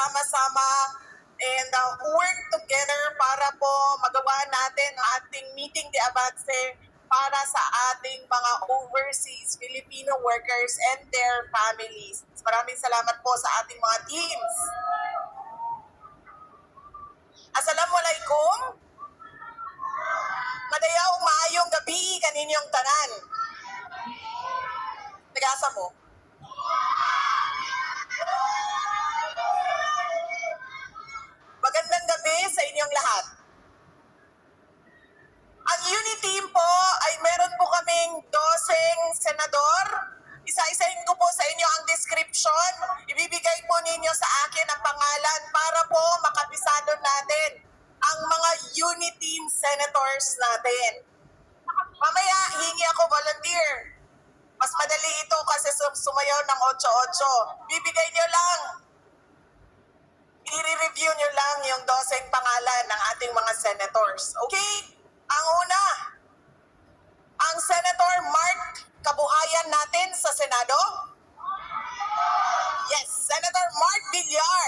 magsama-sama and work together para po magawa natin ang ating meeting de avance para sa ating mga overseas Filipino workers and their families. Maraming salamat po sa ating mga teams. Assalamualaikum. Madayaw maayong gabi kaninyong tanan. Nagasa mo? Magandang gabi sa inyong lahat. Ang Uniteam po ay meron po kaming 12 senador. Isa-isahin ko po sa inyo ang description. Ibibigay po ninyo sa akin ang pangalan para po makapisado natin ang mga Uniteam senators natin. Mamaya, hingi ako volunteer. Mas madali ito kasi sumayaw ng 8-8. Bibigay nyo lang. I-review nyo lang yung 12 pangalan ng ating mga senators. Okay? Ang una, ang Senator Mark Kabuhayan natin sa Senado. Yes, Senator Mark Villar.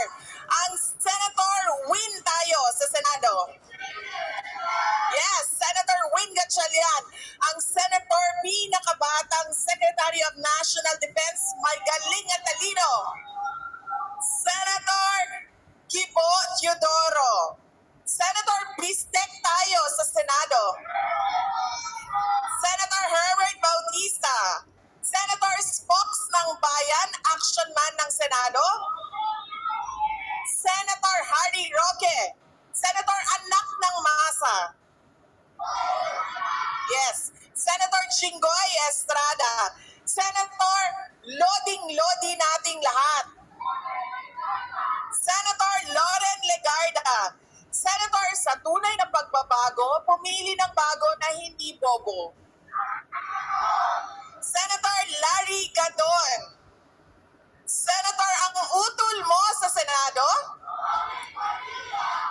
Ang Senator Win tayo sa Senado. Yes, Senator Win Gatchalian. Ang Senator pinakabatang Secretary of National Defense, may galing at talino. Senator Kibo Teodoro. Senator Bistek tayo sa Senado. Senator Herbert Bautista. Senator Spokes ng Bayan, Action Man ng Senado. Senator Hardy Roque. Senator Anak ng Masa. Yes. Senator Chingoy Estrada. Senator Loding-Lodi nating lahat. Senator Loren Legarda. Senator, sa tunay na pagbabago, pumili ng bago na hindi bobo. Senator Larry Gadon. Senator, ang utol mo sa Senado?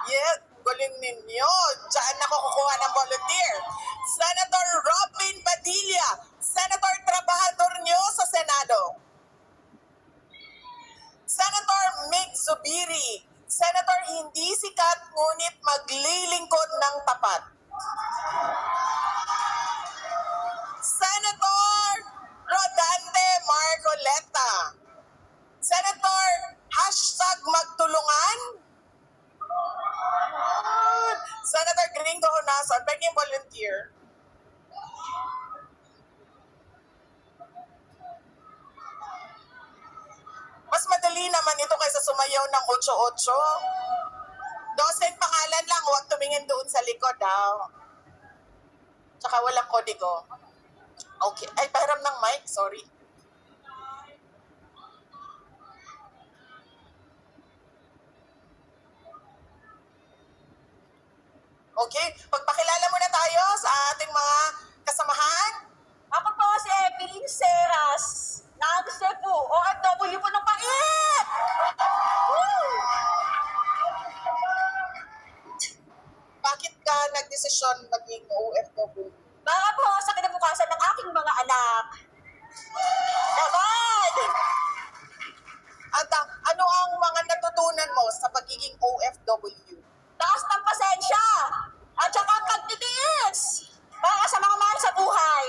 Yes, galing ninyo. Diyan ako kukuha ng volunteer. Senator Robin Padilla. Senator, trabahador nyo sa Senado. Senator Mick Zubiri. Senator, hindi sikat ngunit maglilingkod ng tapat. Senator Rodante Marcoleta. Senator, #magtulungan. Senator Gringo Honasan, begging volunteer. Mas madali naman ito kaysa sumayaw ng 8-8. 12 pangalan lang, huwag tumingin doon sa likod daw. Tsaka walang kodigo. Okay, ay pahiram ng mic, sorry. Okay, pagpakilala muna tayo sa ating mga kasamahan. Ako po si Evelyn Seras. Nag-gusto po, OFW po ng pangit! Woo! Bakit ka nagdesisyon maging OFW? Para po sa kinabukasan ng aking mga anak. Naman! At ano ang mga natutunan mo sa pagiging OFW? Taas ng pasensya! At saka pagtitiis! Para sa mga mahal sa buhay.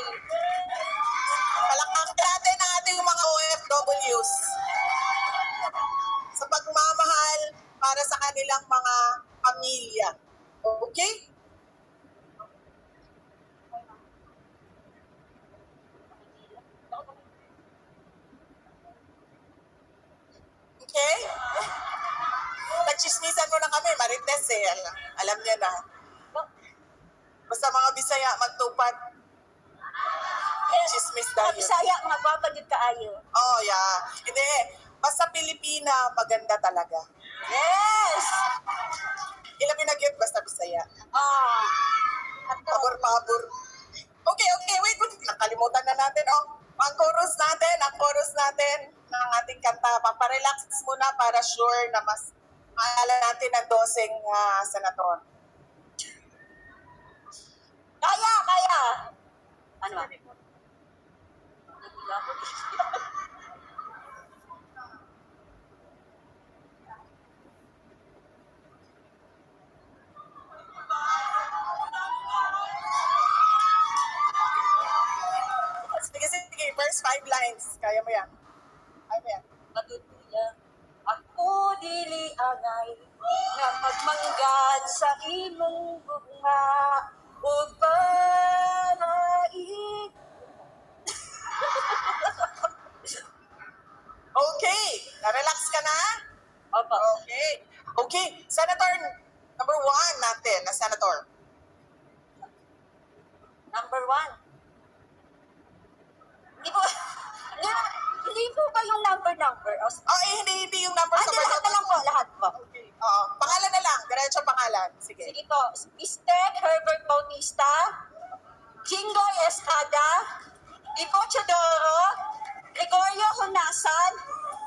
Palakpakan natin ang ating mga OFWs sa pagmamahal para sa kanilang mga pamilya. Okay? Okay? Nagchismisan mo na kami, Marites eh. Alam niya na. Basta mga Bisaya, magtupad. Chismis Sa dahil. Bisaya, magbabagid kaayo. Oh, yeah. Hindi. Basta Pilipina, maganda talaga. Yes! Ilang pinagyot basta Bisaya. At Pabor-pabor. Okay, wait. Nakalimutan na natin, oh. Ang chorus natin ng ating kanta. Paparelax muna para sure na mas maalala natin ang 12 senator. Kaya! Ano ba? 5 lines. Kaya mo yan. Kaya mo yan. Matutuya. Ako dili angay nga pagmanggad sa imong bunga o panait. Okay. Na-relax ka na? Opo. Okay. Okay. Senator number 1 natin na senator. Number 1. Hindi po ba yung number? Oh, hindi yung number sa Lahat na lang po, lahat po. Okay. Oo. Pangalan na lang. Diretso pangalan. Sige. Sige po, Mr. Herbert Bautista, Jingoy Estrada, Ivo Chodoro, Gregorio Honasan,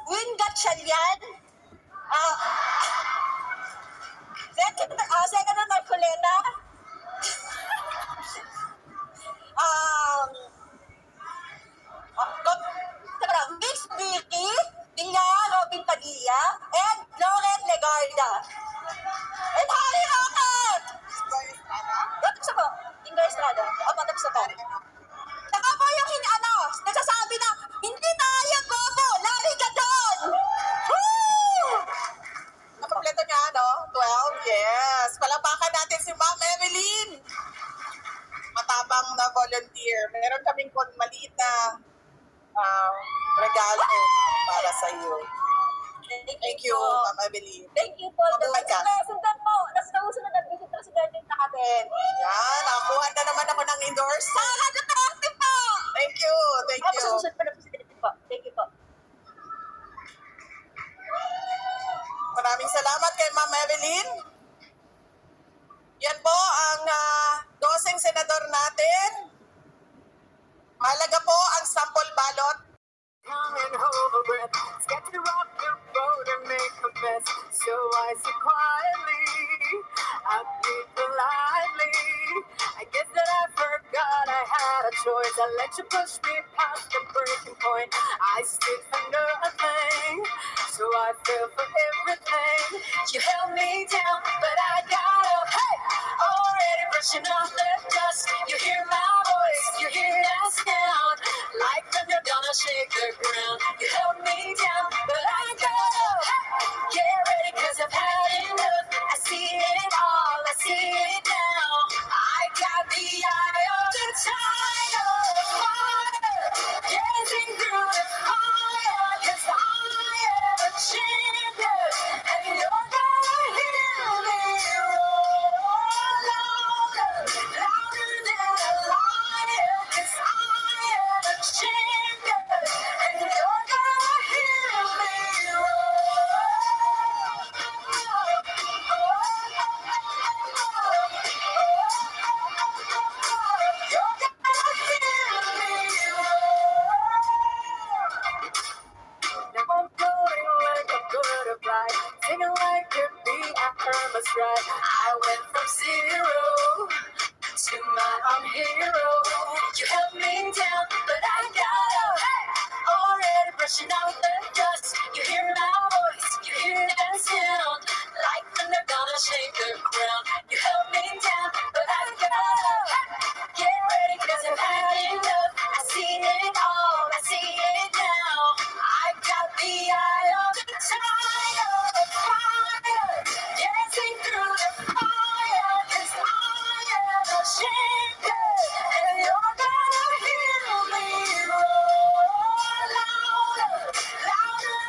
Win Gatchalian, Second Marcoleta, Miss Vicky, Villar Robin Padilla, and Lauren Legarda. And Harry Rocket! Tapos po, Ingo Estrada. Opo, tapos po. Saka po yung nagsasabi na, hindi tayo bobo, lari ka doon! Woo! Nakompleto niya, no? 12? Yes. Palapakan natin si Ma'am Evelyn. Matabang na volunteer. Meron kaming maliit na regalo para sa iyo. Thank you, Ma'am Evelyn. Thank you po. Mabuhay ka. President po, nasa usunod na vice president natin. Yan, nakuha na naman ako ng endorse. Sara Duterte po! Thank you, thank Ako you. sa susunod pa na president po. Thank you po. Maraming salamat kay Ma'am Evelyn. Yan po ang 12 senador natin. Mahalaga po ang sample ballot. And hold a breath. Scared to rock the boat and make a mess. So I sit quietly. I breathe politely. I guess that I forgot I had a choice. I let you push me past the breaking point. I stood for nothing. So I fell for everything. You held me down, but I got up. Hey! Already brushing off the dust. You hear my voice, you hear that sound. Like thunder gonna shake the ground. You held me down, but I got up. Hey! Get ready, cause I've had enough. I see it all, I see it now. I got the eye of the tiger. Fire, dancing through the fire. Cause I am a champion. And you're gonna hear me roar louder, louder than a lion. Cause I am a champion. And you're gonna hear me Now I'm floating like a butterfly, singing like a bee after my stride. I went from zero to my own hero. You held me down, but I got up. Already brushing out the dust. You hear my voice, you hear that sound. Like thunder gonna shake the ground. You held me down, but I got up. Get ready, cause I've had enough. I see it all, I see it now. I got the eye of the tiger, fire, dancing through the fire. Cause I am a champion, and you're gonna hear me roar louder, louder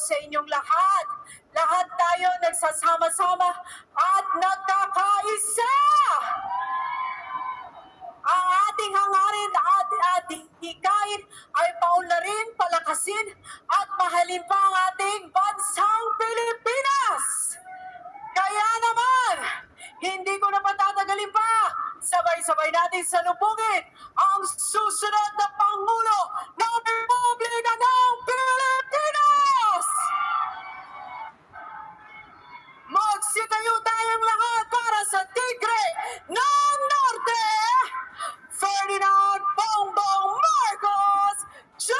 sa inyong lahat. Lahat tayo nagsasama-sama at nagkakaisa. Ang ating hangarin at hikain ay paunlarin, palakasin at mahalin pa ang ating bansang Pilipinas. Kaya naman, hindi ko na patatagalin pa. Sabay-sabay natin salubungin ang susunod na Pangulo ng Republika ng Pilipinas! Magsitayo tayong lahat para sa Tigre ng Norte, Ferdinand Bongbong Marcos Jr.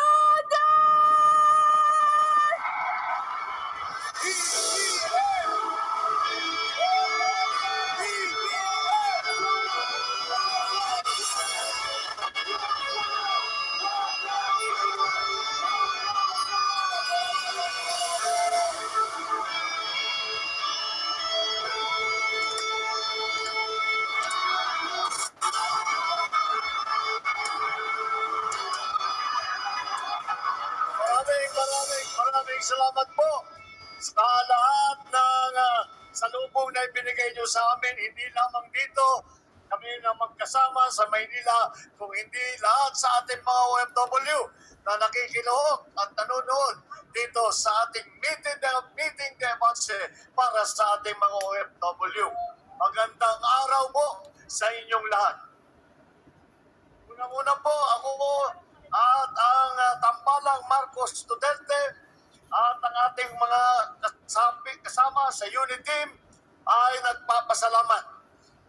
Maraming salamat po sa lahat ng salubong na ibinigay nyo sa amin, hindi lamang dito kami na magkasama sa Maynila, kung hindi lahat sa ating mga OFW na nakikinuhok at nanonood dito sa ating meeting de avance para sa ating mga OFW. Magandang araw po sa inyong lahat. Unang-una po, ako at ang tambalang Marcos Duterte at ang ating mga kasama sa unit team ay nagpapasalamat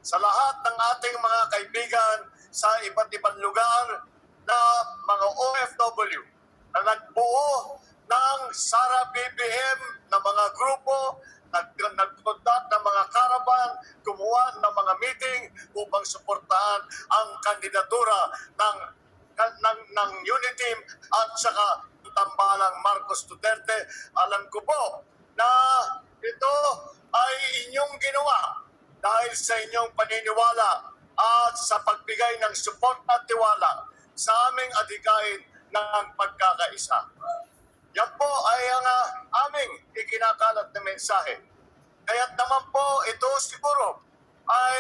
sa lahat ng ating mga kaibigan sa iba't ibang lugar na mga OFW na nagbuo ng Sara BBM na mga grupo, nagkondak ng mga caravan, gumawa ng mga meeting upang suportahan ang kandidatura ng unit team at saka tambalang Marcos Duterte. Alam ko po na ito ay inyong ginawa dahil sa inyong paniniwala at sa pagbigay ng support at tiwala sa aming adhikain ng pagkakaisa. Yan po ay ang aming ikinakalat na mensahe. Kaya't naman po ito siguro ay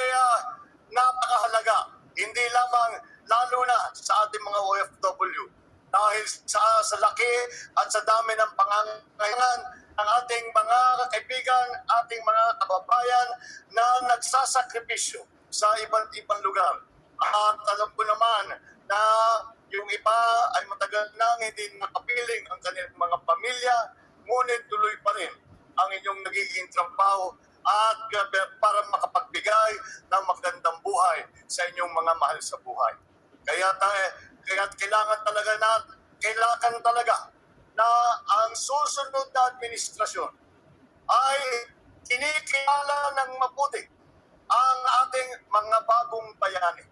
napakahalaga, hindi lamang lalo na sa ating mga OFW dahil sa laki at sa dami ng pangangailangan ng ating mga kaibigan, ating mga kababayan na nagsasakripisyo sa iba't ibang lugar. At alam ko naman na yung iba ay matagal nang hindi nakapiling ang kanilang mga pamilya, ngunit tuloy pa rin ang inyong nagiging trabaho at para makapagbigay ng magandang buhay sa inyong mga mahal sa buhay. Kaya kailangan talaga na ang susunod na administrasyon ay kinikilala ng mabuti ang ating mga bagong bayani.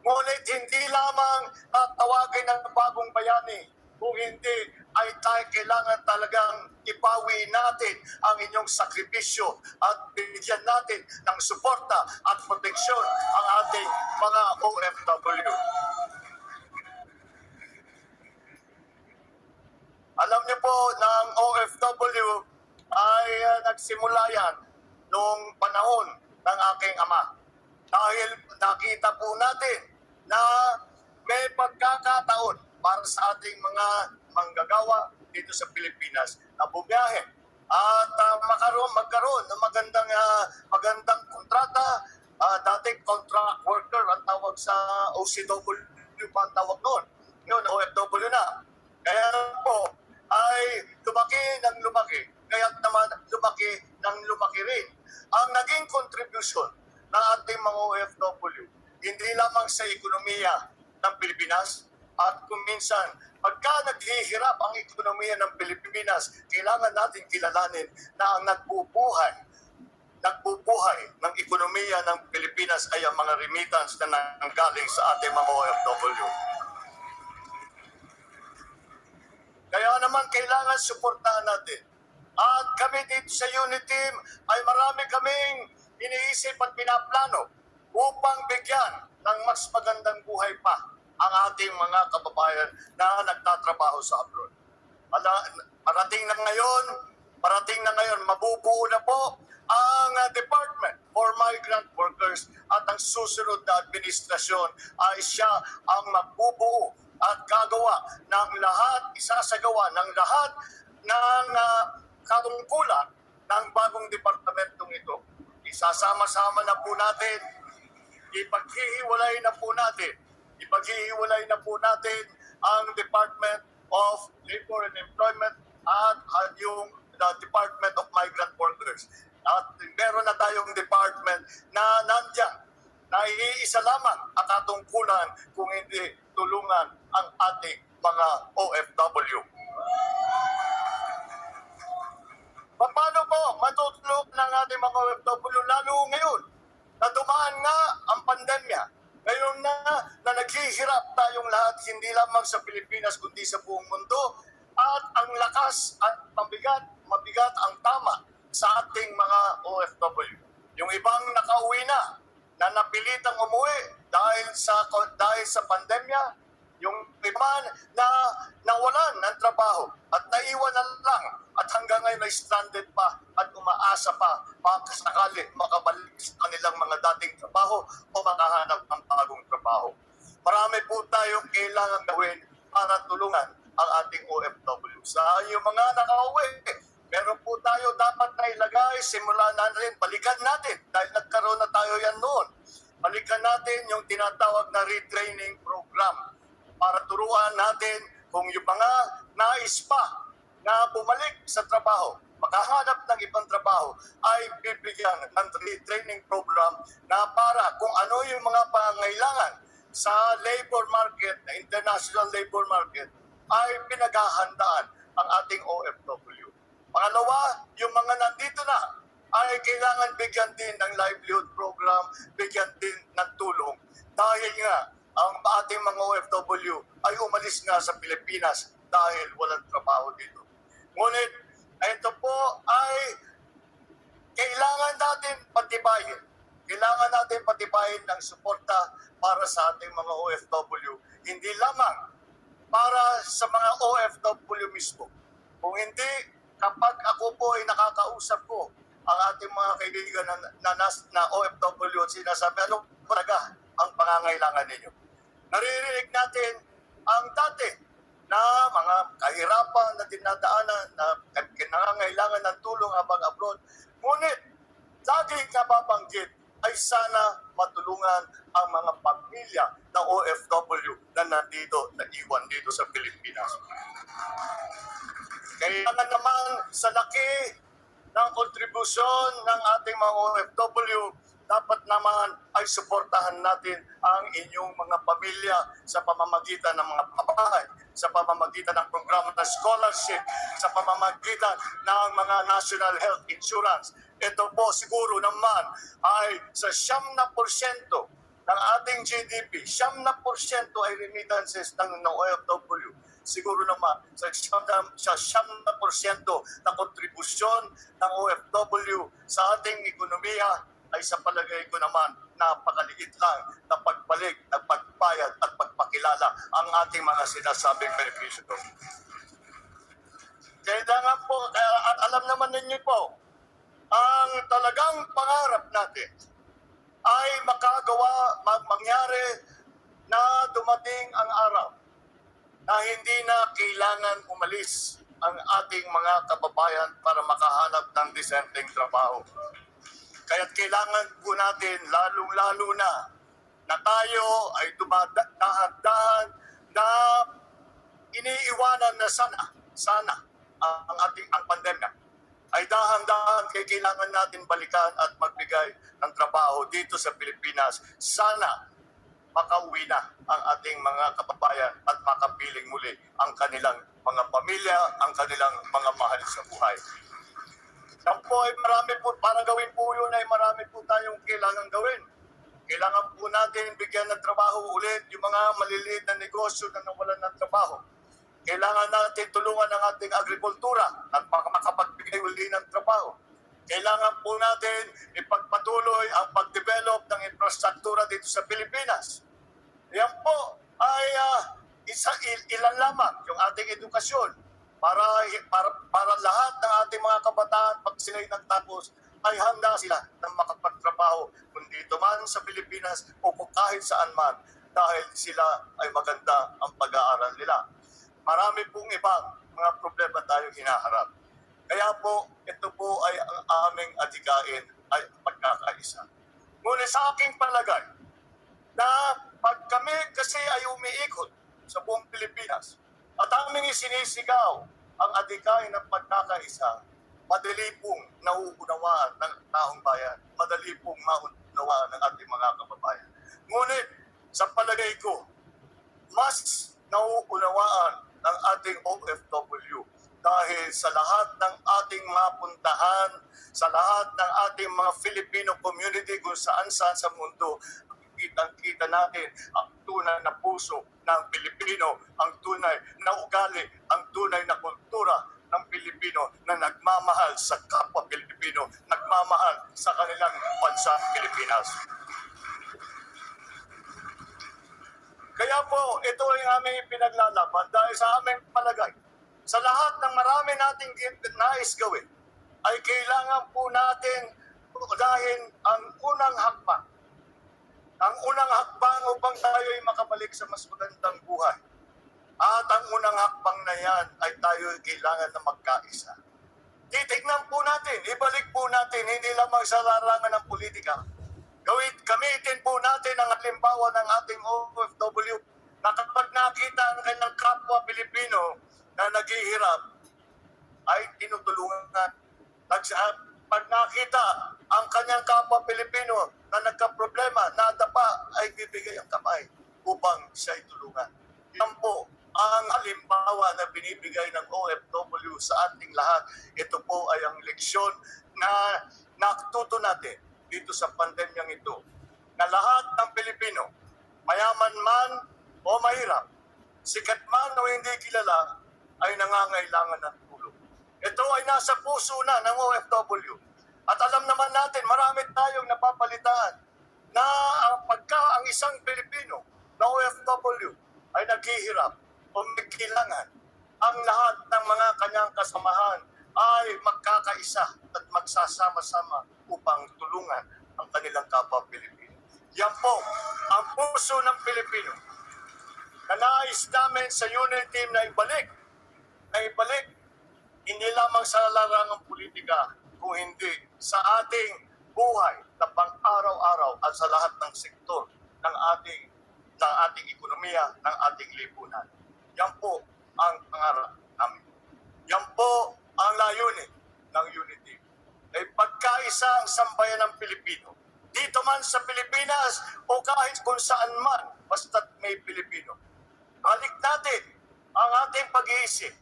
Ngunit hindi lamang tawagin ng bagong bayani, kung hindi ay kailangan talagang ipawi natin ang inyong sakripisyo at bigyan natin ng suporta at proteksyon ang ating mga OFW. Alam niyo po ng OFW ay nagsimula yan noong panahon ng aking ama. Dahil nakita po natin na may pagkakataon para sa ating mga manggagawa dito sa Pilipinas na bumiyahe at magkaroon ng magandang kontrata. Dating contract worker ang tawag sa OCW pa ang tawag noon. Ngayon, OFW na. Kaya po ay lumaki ng lumaki. Kaya naman lumaki ng lumaki rin ang naging contribution ng ating mga OFW, hindi lamang sa ekonomiya ng Pilipinas, at kung minsan, pagka naghihirap ang ekonomiya ng Pilipinas, kailangan natin kilalanin na ang nagbubuhay ng ekonomiya ng Pilipinas ay ang mga remittance na nanggaling sa ating mga OFW. Kaya naman kailangan suportahan natin. At kami dito sa unit team ay marami kaming iniisip at pinaplano upang bigyan ng mas magandang buhay pa ang ating mga kababayan na nagtatrabaho sa abroad. Parating na ngayon Parating na ngayon, mabubuo na po ang Department for Migrant Workers at ang susunod na administrasyon ay siya ang magbubuo at gagawa ng lahat, isasagawa ng lahat ng katungkulan ng bagong departamentong ito. Isasama-sama na po natin, ipaghihiwalay na po natin ang Department of Labor and Employment at yung Department of Migrant Workers. At meron na tayong department na nandyan, na iisa lamang ang katungkulan kung hindi tulungan ang ating mga OFW. Paano po matutulog ng ating mga OFW lalo ngayon na dumaan nga ang pandemya? Ngayon na naghihirap tayong lahat, hindi lamang sa Pilipinas kundi sa buong mundo, at ang lakas at mabigat ang tama sa ating mga OFW. Yung ibang nakauwi na napilitang umuwi dahil sa pandemya, yung iba na nawalan ng trabaho at naiwan na lang at hanggang ngayon ay stranded pa at umaasa pa sakali makabalik sa kanilang mga dating trabaho o makahanap ng bagong trabaho. Marami po tayong kailangan gawin para tulungan ang ating OFW. Sa yung mga nakauwi, meron po tayo dapat na ilagay, simulan natin, balikan natin, dahil nagkaroon na tayo yan noon. Balikan natin yung tinatawag na retraining program para turuan natin kung yung mga nais pa na bumalik sa trabaho, makahanap ng ibang trabaho, ay bibigyan ng retraining program na para kung ano yung mga pangailangan sa labor market, na international labor market, ay pinaghahandaan ang ating OFW. Pangalawa, yung mga nandito na ay kailangan bigyan din ng livelihood program, bigyan din ng tulong. Dahil nga, ang ating mga OFW ay umalis nga sa Pilipinas dahil walang trabaho dito. Ngunit, ito po ay kailangan natin patibayin. Kailangan natin patibayin ng suporta para sa ating mga OFW. Hindi lamang para sa mga OFW mismo. Kung hindi, kapag ako po ay nakakausap ko ang ating mga kaibigan na OFW at sinasabi, ano talaga ang pangangailangan ninyo? Naririnig natin ang dati na mga kahirapan na dinadaanan na nangangailangan ng tulong habang abroad. Ngunit, laging nababanggit ay sana matulungan ang mga pamilya ng OFW na nandito, na iwan dito sa Pilipinas. Kailangan naman sa laki ng kontribusyon ng ating mga OFW, dapat naman ay suportahan natin ang inyong mga pamilya sa pamamagitan ng mga pabahay, sa pamamagitan ng programa ng scholarship, sa pamamagitan ng mga national health insurance. Ito po siguro naman ay sa 9% ng ating GDP, 9% ay remittances ng OFW. Siguro naman sa 9% na kontribusyon ng OFW sa ating ekonomiya ay sa palagay ko naman napakaliit lang na pagbalik, pagpayad at pagpakilala ang ating mga sinasabing benepisyo. Kailangan po, at alam naman ninyo po, ang talagang pangarap natin ay mangyari na dumating ang araw na hindi na kailangan umalis ang ating mga kababayan para makahanap ng disenteng trabaho. Kaya't kailangan po natin, lalong-lalo na tayo ay dahan-dahan na iniiwanan na sana ang pandemya. Ay dahan-dahan kailangan natin balikan at magbigay ng trabaho dito sa Pilipinas. Sana makauwi na ang ating mga kababayan at makapiling muli ang kanilang mga pamilya, ang kanilang mga mahal sa buhay. Yan po ay marami po, para gawin po yun ay marami po tayong kailangan gawin. Kailangan po natin bigyan ng trabaho ulit yung mga maliliit na negosyo na nawalan ng trabaho. Kailangan natin tulungan ang ating agrikultura at makapagbigay uli ng trabaho. Kailangan po natin ipagpatuloy ang pag-develop ng infrastruktura dito sa Pilipinas. Yan po ay ilan lamang yung ating edukasyon. para lahat ng ating mga kabataan pag sila'y nagtapos ay handa sila na makapagtrabaho kung dito man sa Pilipinas o kung kahit saan man dahil sila ay maganda ang pag-aaral nila. Marami pong ibang mga problema tayong hinaharap. Kaya po, ito po ay ang aming adhikain ay pagkakaisa. Ngunit sa aking palagay na pag kami kasi ay umiikot sa buong Pilipinas at aming isinisigaw ang adhikain ng pagkakaisa, madali pong nauunawaan ng taong bayan, madali pong maunawaan ng ating mga kababayan. Ngunit, sa palagay ko, mas nauunawaan ng ating OFW dahil sa lahat ng ating mapuntahan, sa lahat ng ating mga Filipino community kung saan-saan sa mundo, kitang-kita natin ang tunay na puso ng Pilipino, ang tunay na ugali, ang tunay na kultura ng Pilipino na nagmamahal sa kapwa Pilipino, nagmamahal sa kanilang bansang Pilipinas. Kaya po, ito ay aming ipinaglalaban dahil sa aming palagay. Sa lahat ng marami nating nais gawin, ay kailangan po natin unahin ang unang hakbang. Ang unang hakbang upang tayo ay makabalik sa mas magandang buhay. At ang unang hakbang na yan ay tayo kailangan na magkaisa. Titignan po natin, ibalik po natin, hindi lamang sa larangan ng politika. Gamitin po natin ang halimbawa ng ating OFW na kapag nakita ang kanyang kapwa Pilipino na naghihirap, ay tinutulungan. Pag nakita ang kanyang kapwa Pilipino na nagka-problema, nadapa, ay bibigay ang kamay upang siya itulungan. Yan po ang halimbawa na binibigay ng OFW sa ating lahat. Ito po ay ang leksyon na natuto natin dito sa pandemyang ito, na lahat ng Pilipino, mayaman man o mahirap, sikat man o hindi kilala, ay nangangailangan ng tulong. Ito ay nasa puso na ng OFW. At alam naman natin, marami tayong napapalitaan na pagka ang isang Pilipino na OFW ay naghihirap o may kailangan, ang lahat ng mga kanyang kasamahan ay magkakaisa at magsasama-sama upang tulungan ang kanilang kapwa Pilipino. Yan po ang puso ng Pilipino na nais namin sa unity team na ibalik hindi lamang sa larangang politika, kung hindi sa ating buhay na pang-araw-araw at sa lahat ng sektor ng ating ekonomiya, ng ating lipunan. Yan po ang pangarap namin. Yan po ang layunin ng unity. Ay pagkaisa ang sambayan ng Pilipino. Dito man sa Pilipinas o kahit kung saan man, basta't may Pilipino. Balik natin ang ating pag-iisip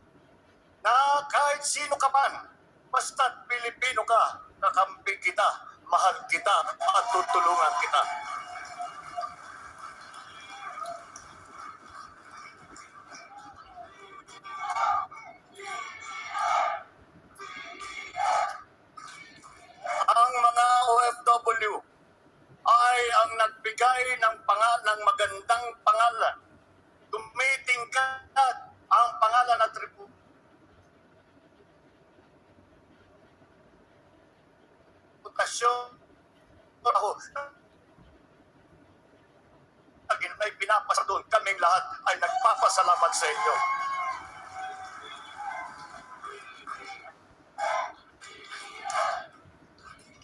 na kahit sino ka man, basta't Pilipino ka, kakampi kita, mahal kita, at tutulungan kita. Ang mga OFW ay ang nagbigay ng magandang pangalan. Tumitingkad ang pangalan at reputasyon ay pinapasa doon. Kaming lahat ay nagpapasalamat sa inyo.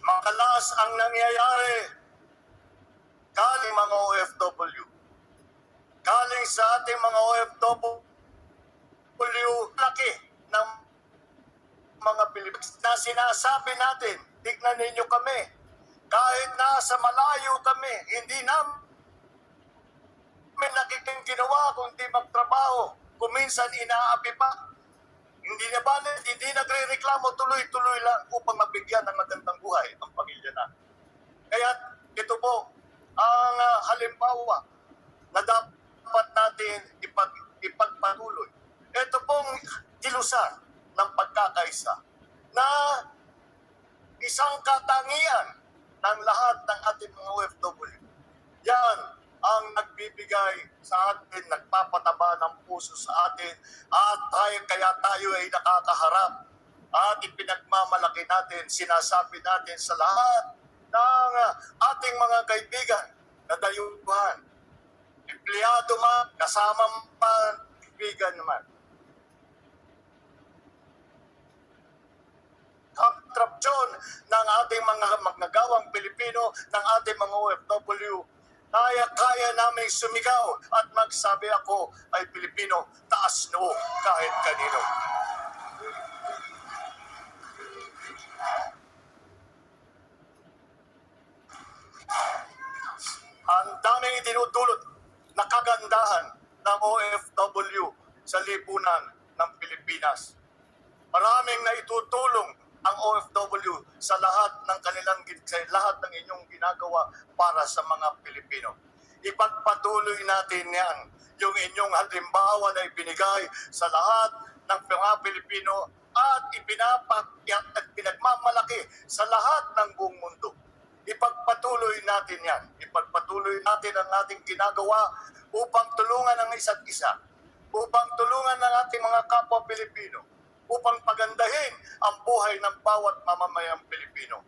Makalas ang nangyayari galing mga OFW. Galing sa ating mga OFW, laki ng mga Pilipino na sinasabi natin, tignan ninyo kami. Kahit nasa malayo kami, hindi namin nakiking ginawa kundi magtrabaho. Kuminsan inaapi pa. Hindi na balit, hindi nagre-reklamo, tuloy-tuloy lang upang mabigyan ng magandang buhay ang pamilya na. Kaya ito po ang halimbawa na dapat natin ipagpatuloy. Ito pong kilusan ng pagkakaisa na isang katangian ng lahat ng ating mga OFW. Yan ang nagbibigay nagbibigay sa atin, nagpapataba ng puso sa atin, at kaya tayo ay nakakaharap at ipinagmamalaki natin, sinasabi natin sa lahat ng ating mga kaibigan na dayuhan, empleyado man, kasama man, kaibigan naman. Kontrapsyon ng ating mga magnagawang Pilipino, ng ating mga OFW, kaya namin sumigaw at magsabi ako ay Pilipino, taas noo kahit kanino. Ang daming itinutulot na kagandahan ng OFW sa lipunan ng Pilipinas. Maraming naitutulong ang OFW sa lahat ng lahat ng inyong ginagawa para sa mga Pilipino. Ipagpatuloy natin yan, yung inyong halimbawa na ibinigay sa lahat ng mga Pilipino at pinagmamalaki sa lahat ng buong mundo. Ipagpatuloy natin yan. Ipagpatuloy natin ang ating ginagawa upang tulungan ang isa't isa, upang tulungan ang ating mga kapwa Pilipino, upang pagandahin ang buhay ng bawat mamamayang Pilipino.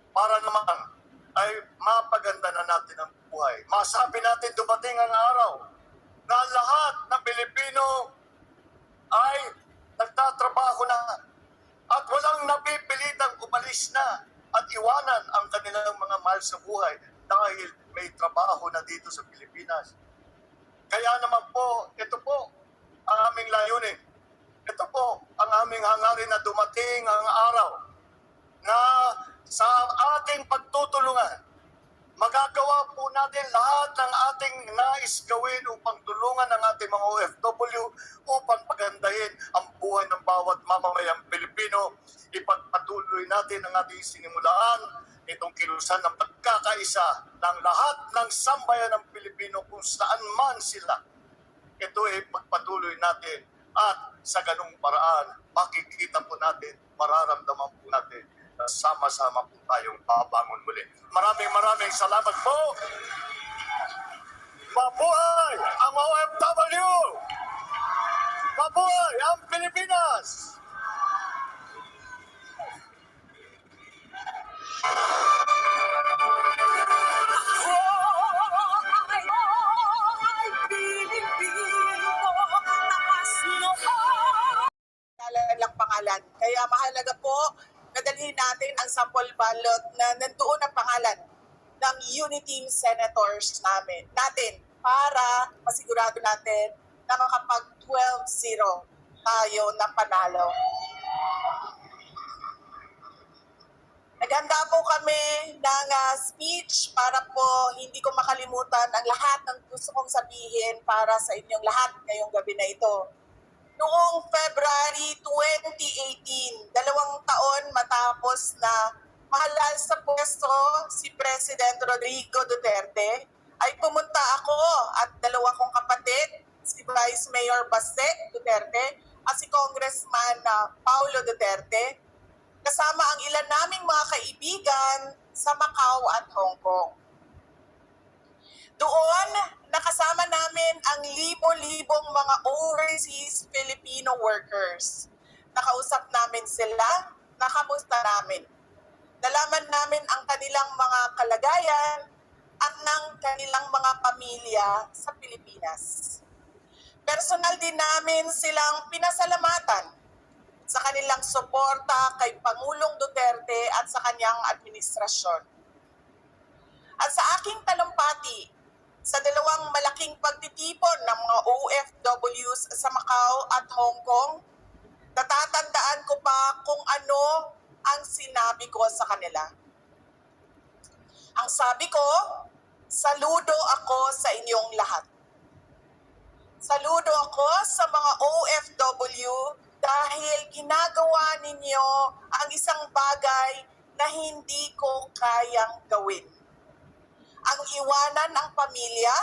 Para naman ay mapaganda na natin ang buhay. Masabi natin dumating ang araw na lahat ng Pilipino ay nagtatrabaho na at walang napipilitang umalis na at iwanan ang kanilang mga mahal sa buhay dahil may trabaho na dito sa Pilipinas. Kaya naman po, ito po ang aming layunin. Ito po ang aming hangarin na dumating ang araw na sa ating pagtutulungan, magagawa po natin lahat ng ating nais gawin upang tulungan ang ating mga OFW upang pagandahin ang buhay ng bawat mamamayang Pilipino. Ipagpatuloy natin ang ating sinimulaan, itong kilusan ng pagkakaisa ng lahat ng sambayan ng Pilipino kung saan man sila. Ito ay pagpatuloy natin at sa ganung paraan, makikita po natin, mararamdaman po natin na sama-sama po tayong babangon muli. Maraming salamat po. Mabuhay ang OFW! Mabuhay ang Pilipinas! Lang pangalan. Kaya mahalaga po na dalhin natin ang sample ballot na nandoon ang pangalan ng Unity Senators natin para masigurado natin na makapag 12-0 tayo na panalo. Naghanda po kami ng speech para po hindi ko makalimutan ang lahat ng gusto kong sabihin para sa inyong lahat ngayong gabi na ito. Noong February 2018, 2 taon matapos na mahalal sa pwesto si President Rodrigo Duterte, ay pumunta ako at 2 kong kapatid, si Vice Mayor Baste Duterte at si Congressman Paulo Duterte, kasama ang ilan naming mga kaibigan sa Macau at Hong Kong. Doon, nakasama namin ang libo-libong mga overseas Filipino workers. Nakausap namin sila, nakamusta namin. Nalaman namin ang kanilang mga kalagayan at ng kanilang mga pamilya sa Pilipinas. Personal din namin silang pinasalamatan sa kanilang suporta kay Pangulong Duterte at sa kanyang administrasyon. At sa aking talumpati, sa 2 malaking pagtitipon ng mga OFWs sa Macau at Hong Kong, natatandaan ko pa kung ano ang sinabi ko sa kanila. Ang sabi ko, saludo ako sa inyong lahat. Saludo ako sa mga OFW dahil ginagawa ninyo ang isang bagay na hindi ko kayang gawin. Ang iwanan ang pamilya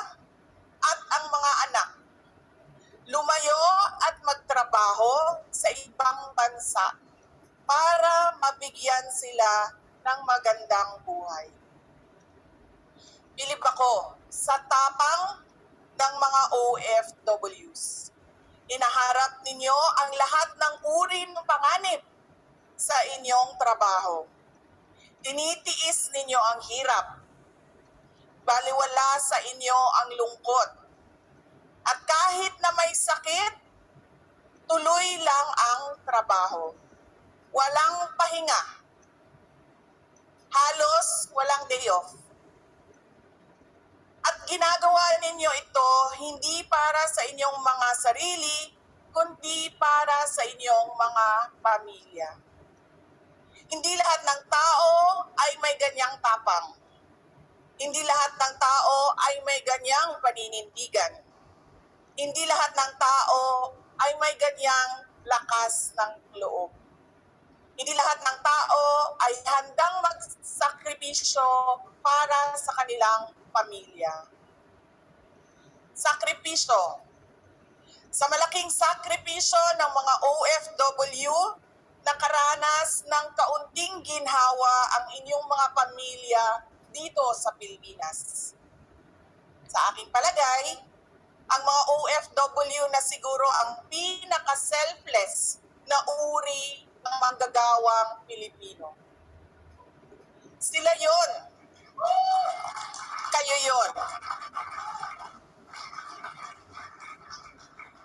at ang mga anak. Lumayo at magtrabaho sa ibang bansa para mabigyan sila ng magandang buhay. Bilib ako sa tapang ng mga OFWs. Inaharap ninyo ang lahat ng uri ng panganib sa inyong trabaho. Tinitiis ninyo ang hirap. Baliwala sa inyo ang lungkot. At kahit na may sakit, tuloy lang ang trabaho. Walang pahinga. Halos walang day off. At ginagawa ninyo ito hindi para sa inyong mga sarili, kundi para sa inyong mga pamilya. Hindi lahat ng tao ay may ganyang tapang. Hindi lahat ng tao ay may ganyang paninindigan. Hindi lahat ng tao ay may ganyang lakas ng loob. Hindi lahat ng tao ay handang magsakripisyo para sa kanilang pamilya. Sakripisyo. Sa malaking sakripisyo ng mga OFW, nakaranas ng kaunting ginhawa ang inyong mga pamilya dito sa Pilipinas. Sa aking palagay, ang mga OFW na siguro ang pinaka-selfless na uri ng manggagawang Pilipino. Sila yon. Kayo yon.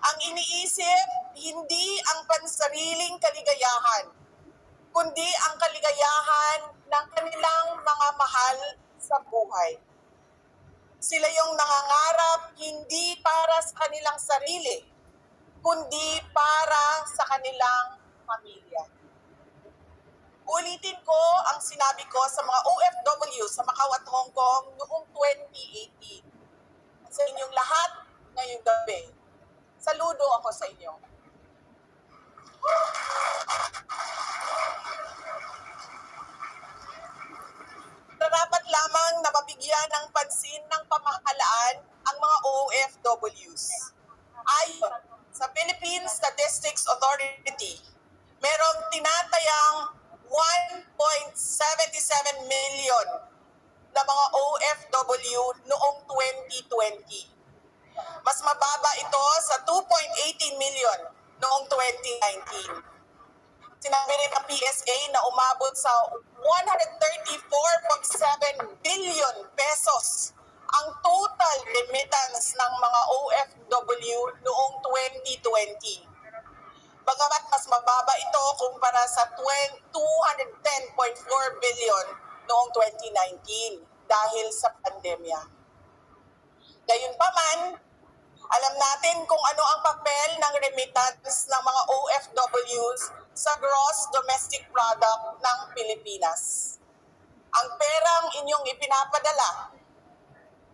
Ang iniisip, hindi ang pansariling kaligayahan, kundi ang kaligayahan ng kanilang mga mahal sa buhay. Sila yung nangangarap hindi para sa kanilang sarili, kundi para sa kanilang pamilya. Ulitin ko ang sinabi ko sa mga OFW sa Macau at Hong Kong noong 2018. Sa inyong lahat ngayong gabi, saludo ako sa inyo. Dapat lamang na mabigyan ng pansin ng pamahalaan ang mga OFWs. Ayon sa Philippine Statistics Authority, merong tinatayang 1.77 million na mga OFW noong 2020. Mas mababa ito sa 2.18 million noong 2019. Sinabi rin ng PSA na umabot sa 134.7 billion pesos ang total remittance ng mga OFW noong 2020. Bagamat mas mababa ito kumpara sa 210.4 billion noong 2019 dahil sa pandemya. Gayunpaman, alam natin kung ano ang papel ng remittance ng mga OFWs sa gross domestic product ng Pilipinas. Ang perang inyong ipinapadala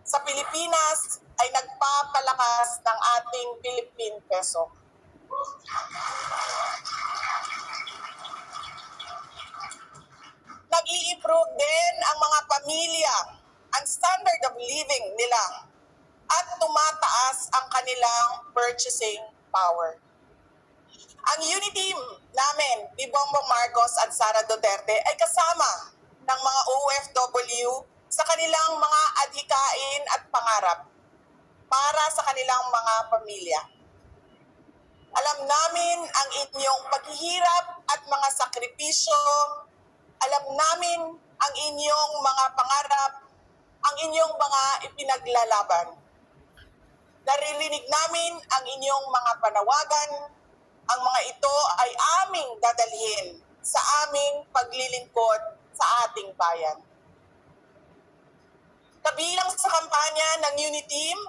sa Pilipinas ay nagpapalakas ng ating Philippine peso. Nag-i-improve din ang mga pamilya, ang standard of living nila, at tumataas ang kanilang purchasing power. Ang unity team namin ni Bongbong Marcos at Sara Duterte ay kasama ng mga OFW sa kanilang mga adhikain at pangarap para sa kanilang mga pamilya. Alam namin ang inyong paghihirap at mga sakripisyo. Alam namin ang inyong mga pangarap, ang inyong mga ipinaglalaban. Naririnig namin ang inyong mga panawagan. Ang mga ito ay aming dadalhin sa aming paglilingkod sa ating bayan. Kabilang sa kampanya ng Uniteam,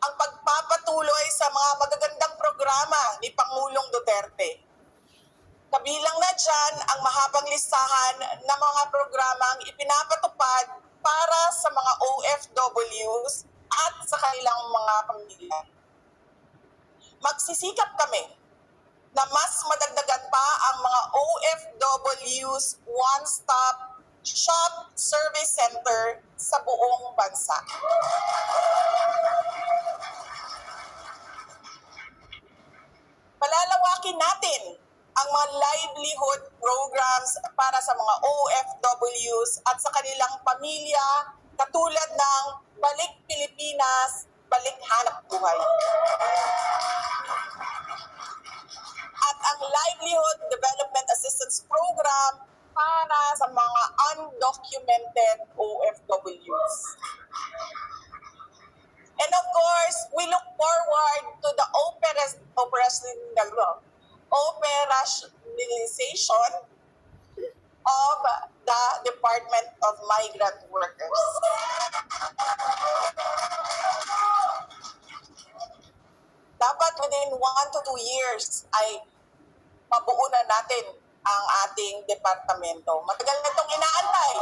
ang pagpapatuloy sa mga magagandang programa ni Pangulong Duterte. Kabilang na dyan ang mahabang listahan ng mga programang ipinapatupad para sa mga OFWs at sa kanilang mga pamilya. Magsisikap kami na mas madagdagan pa ang mga OFWs one-stop shop service center sa buong bansa. Palalawakin natin ang mga livelihood programs para sa mga OFWs at sa kanilang pamilya katulad ng Balik Pilipinas balik hanap buhay. At ang Livelihood Development Assistance Program para sa mga undocumented OFWs. And of course, we look forward to the operationalization of the Department of Migrant Workers. Dapat within 1 to 2 years ay mabuo na natin ang ating departamento. Matagal na itong inaantay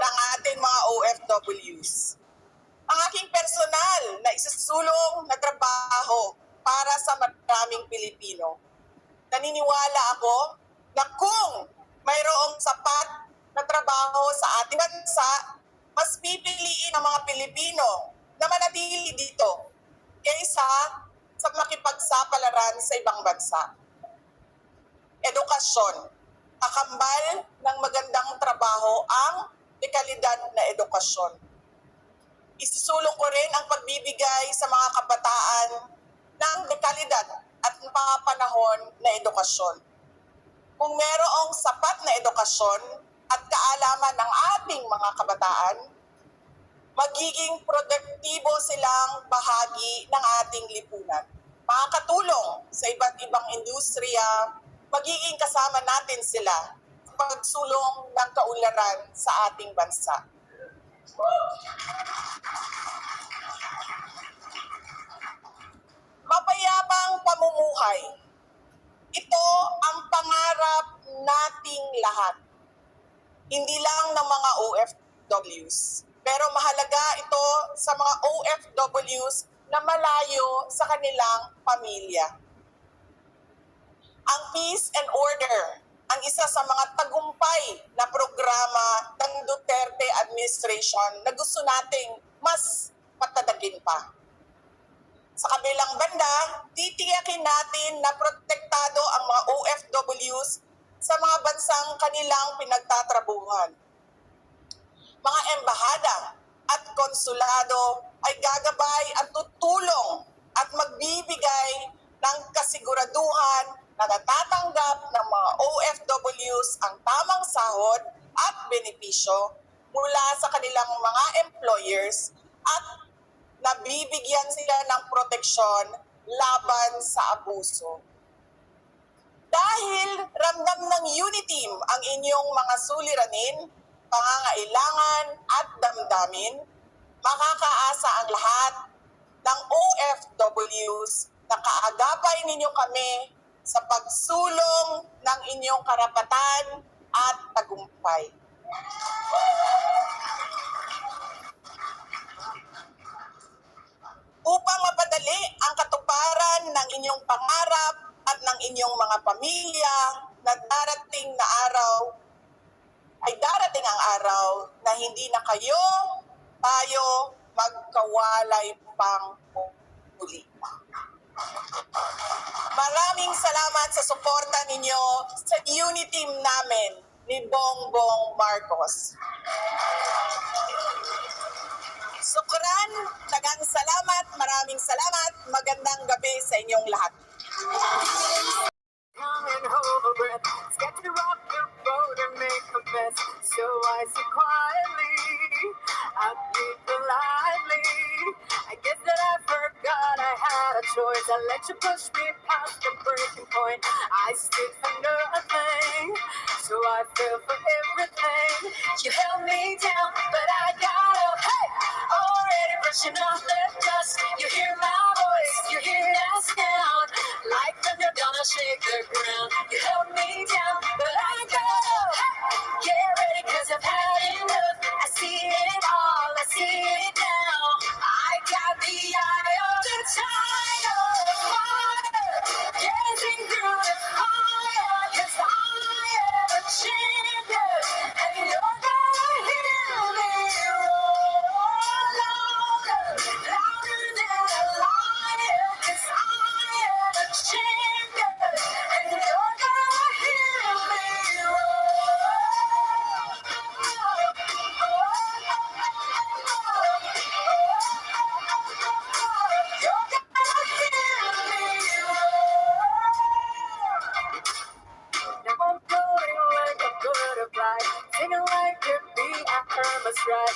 ng ating mga OFWs. Ang aking personal na isusulong na trabaho para sa maraming Pilipino. Naniniwala ako na kung mayroong sapat na trabaho sa ating bansa, mas pipiliin ang mga Pilipino na manatili dito kaysa sa makipagsapalaran sa ibang bansa. Edukasyon. Kakambal ng magandang trabaho ang dekalidad na edukasyon. Isusulong ko rin ang pagbibigay sa mga kabataan ng dekalidad at panahon na edukasyon. Kung merong sapat na edukasyon at kaalaman ng ating mga kabataan, magiging produktibo silang bahagi ng ating lipunan. Makakatulong sa iba't ibang industriya, magiging kasama natin sila sa pagsulong ng kaunlaran sa ating bansa. Mapayapang pamumuhay. Ito ang pangarap nating lahat. Hindi lang ng mga OFWs, pero mahalaga ito sa mga OFWs na malayo sa kanilang pamilya. Ang Peace and Order, ang isa sa mga tagumpay na programa ng Duterte administration na gusto nating mas patadagin pa. Sa kabilang banda, titiyakin natin na protektado ang mga OFWs sa mga bansang kanilang pinagtatrabuhan. Mga embahada at konsulado ay gagabay at tutulong at magbibigay ng kasiguraduhan na natatanggap ng mga OFWs ang tamang sahod at benepisyo mula sa kanilang mga employers at nabibigyan sila ng proteksyon laban sa abuso. Dahil ramdam ng Uniteam ang inyong mga suliranin, pangangailangan at damdamin, makakaasa ang lahat ng OFWs na kaagapay ninyo kami sa pagsulong ng inyong karapatan at tagumpay. Upang mapadali ang katuparan ng inyong pangarap at ng inyong mga pamilya na darating ang araw na hindi na tayo magkawalay pang muli. Maraming salamat sa suporta ninyo sa Uniteam namin ni Bongbong Marcos. Sukran, daghang salamat, maraming salamat, magandang gabi sa inyong lahat. Young and hold breath, scared to rock the boat and make a mess. So I sit quietly, I breathe politely. I guess that I forgot I had a choice. I let you push me past the breaking point. I stood for nothing, so I fell for everything. You held me down, but I got up. Hey, already brushing off the dust. You hear my voice, you hear that sound. Like thunder gonna shake the ground. You held me down, but I got up. Hey, get ready, 'cause I've had enough. I see it all, I see it now. I got the eye of the tiger, fire, dancing through the fire. 'Cause I am a champion, and you're gonna hear me roar louder, louder than a lion. 'Cause I am a champion, and you're gonna hear me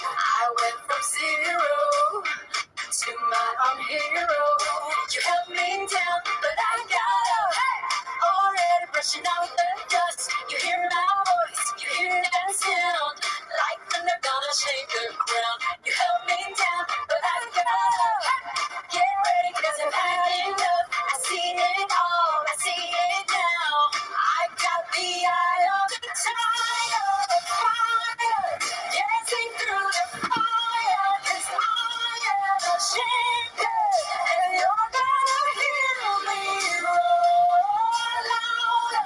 I went from zero to my own hero. You held me down, but I got up. Already brushing out the dust. You hear my voice, you hear that sound. Like thunder gonna shake the ground. You held me down, but I got up. Get ready, cause I've had enough. I see it all, I see it now. I got the eye of the tiger, fire, dancing through the fire. 'Cause I am a champion, and you're gonna hear me roar louder,